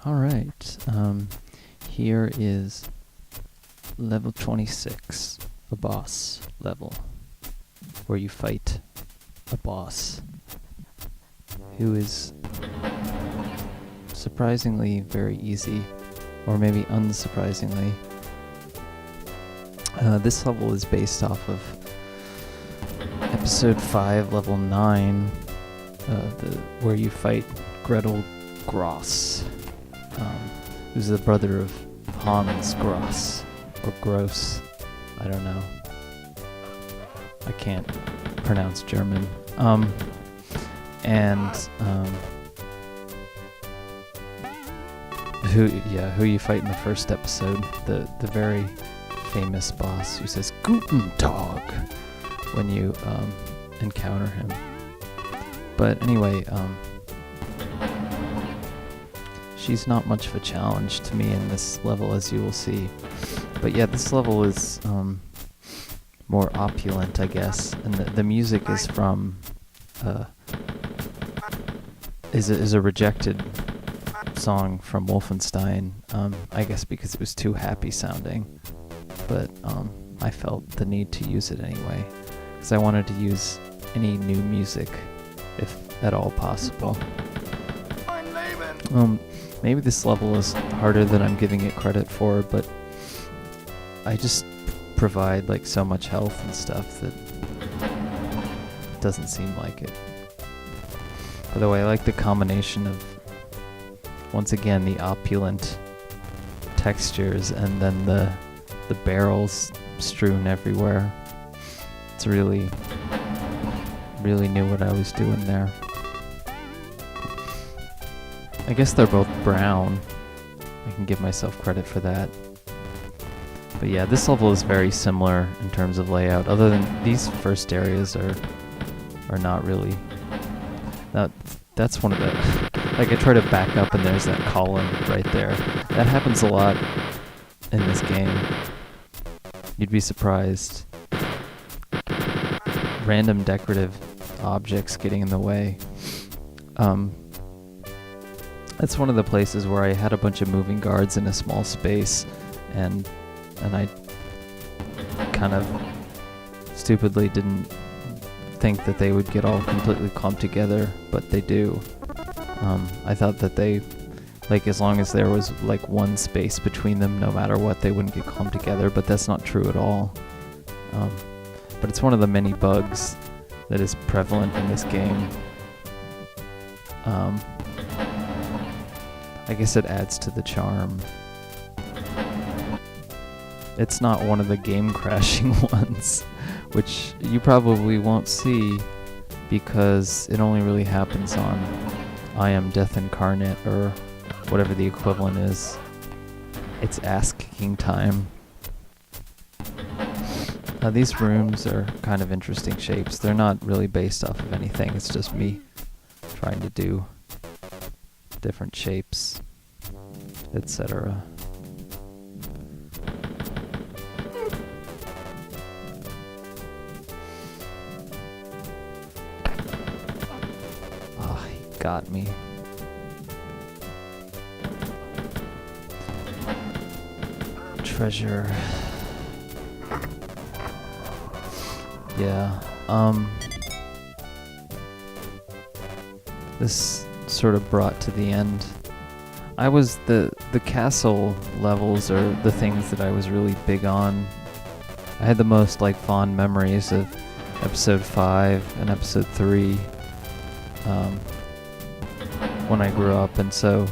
Alright, here is level 26, a boss level, where you fight a boss who is surprisingly very easy, or maybe unsurprisingly. This level is based off of episode 5, level 9, where you fight Gretel Gross, who's the brother of Hans Gross, or Gross, I don't know. I can't pronounce German. Who you fight in the first episode, the very famous boss who says Guten Tag when you encounter him. But anyway, she's not much of a challenge to me in this level, as you will see. But yeah, this level is more opulent, I guess, and the music is from is a rejected song from Wolfenstein, I guess because it was too happy sounding, but I felt the need to use it anyway, because I wanted to use any new music, if at all possible. Maybe this level is harder than I'm giving it credit for, but I just provide like so much health and stuff that it doesn't seem like it. By the way, I like the combination of, once again, the opulent textures and then the barrels strewn everywhere. It's really knew what I was doing there. I guess they're both brown. I can give myself credit for that. But yeah, this level is very similar in terms of layout, other than these first areas are not really. That's one of the, like, I try to back up and there's that column right there. That happens a lot in this game. You'd be surprised. Random decorative objects getting in the way. That's one of the places where I had a bunch of moving guards in a small space, and I kind of stupidly didn't think that they would get all completely clumped together, but they do. I thought that they, like, as long as there was like one space between them, no matter what, they wouldn't get clumped together, but that's not true at all. But it's one of the many bugs that is prevalent in this game. I guess it adds to the charm. It's not one of the game crashing ones, which you probably won't see because it only really happens on I Am Death Incarnate, or whatever the equivalent is. It's ass-kicking time. These rooms are kind of interesting shapes. They're not really based off of anything. It's just me trying to do different shapes, etc. Ah, he got me. Treasure. Yeah, this sort of brought to the end. I was the castle levels are the things that I was really big on. I had the most like fond memories of episode 5 and episode 3 when I grew up, and so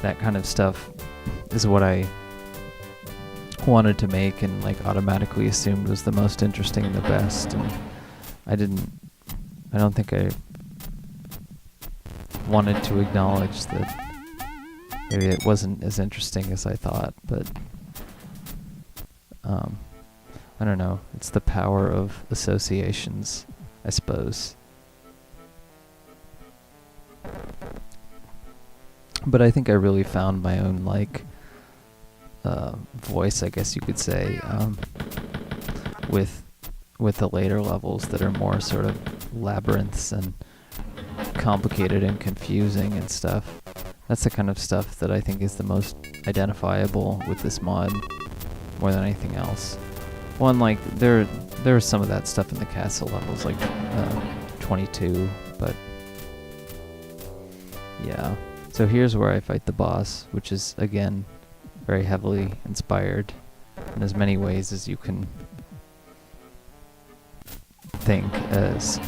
that kind of stuff is what I wanted to make and like automatically assumed was the most interesting and the best, and I don't think I wanted to acknowledge that maybe it wasn't as interesting as I thought, but I don't know, it's the power of associations, I suppose. But I think I really found my own like voice, I guess you could say, with the later levels that are more sort of labyrinths and complicated and confusing and stuff. That's the kind of stuff that I think is the most identifiable with this mod, more than anything else. One, like, there's some of that stuff in the castle levels, like 22, but yeah. So here's where I fight the boss, which is, again, very heavily inspired in as many ways as you can think as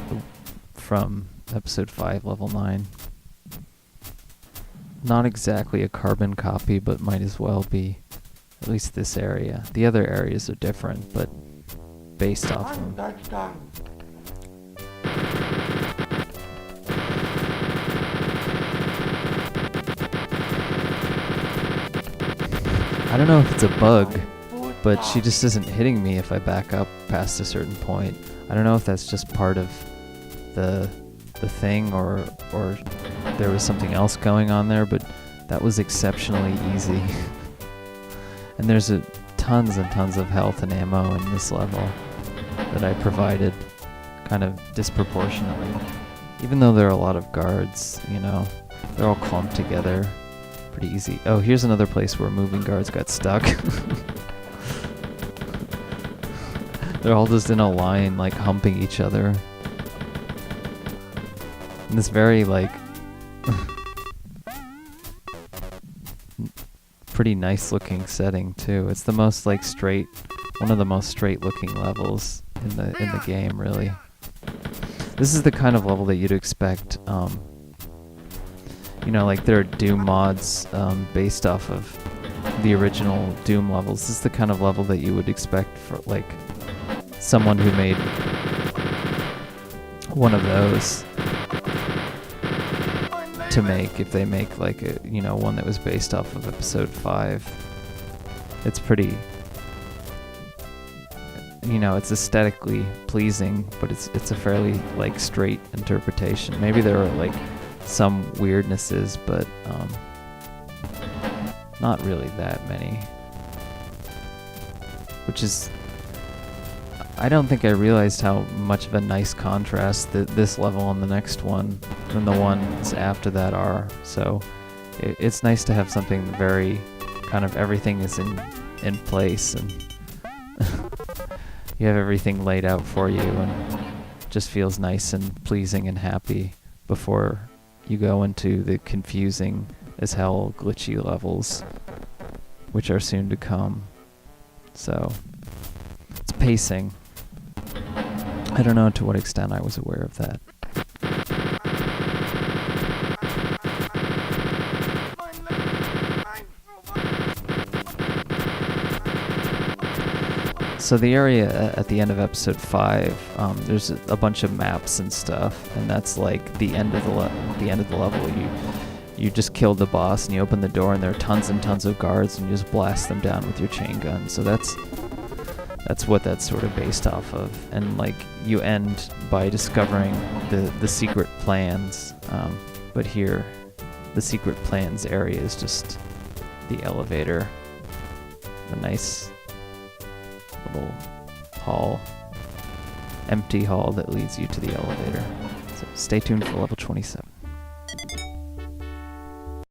from episode 5, level 9. Not exactly a carbon copy, but might as well be, at least this area. The other areas are different, but based off them. I don't know if it's a bug, but she just isn't hitting me if I back up past a certain point. I don't know if that's just part of the thing, or there was something else going on there, but that was exceptionally easy. And there's tons and tons of health and ammo in this level that I provided kind of disproportionately. Even though there are a lot of guards, you know, they're all clumped together pretty easy. Oh, here's another place where moving guards got stuck. They're all just in a line, like, humping each other. In this very, like, pretty nice looking setting too. It's the most, like, straight, one of the most straight looking levels in the game, really. This is the kind of level that you'd expect, you know, like there are Doom mods based off of the original Doom levels. This is the kind of level that you would expect for, like, someone who made one of those to make, if they make, like, a, you know, one that was based off of episode 5. It's pretty, you know, it's aesthetically pleasing, but it's a fairly, like, straight interpretation. Maybe there are, like, some weirdnesses, but not really that many. Which is, I don't think I realized how much of a nice contrast that this level and the next one and the ones after that are. So it's nice to have something very kind of everything is in place, and you have everything laid out for you, and just feels nice and pleasing and happy before you go into the confusing as hell glitchy levels, which are soon to come. So it's pacing. I don't know to what extent I was aware of that. So the area at the end of episode 5, there's a bunch of maps and stuff, and that's like the end of the level. You just killed the boss, and you open the door, and there are tons and tons of guards, and you just blast them down with your chain gun. So that's what that's sort of based off of. And, like, you end by discovering the secret plans, but here the secret plans area is just the elevator, the nice little hall, empty hall that leads you to the elevator. So stay tuned for level 27.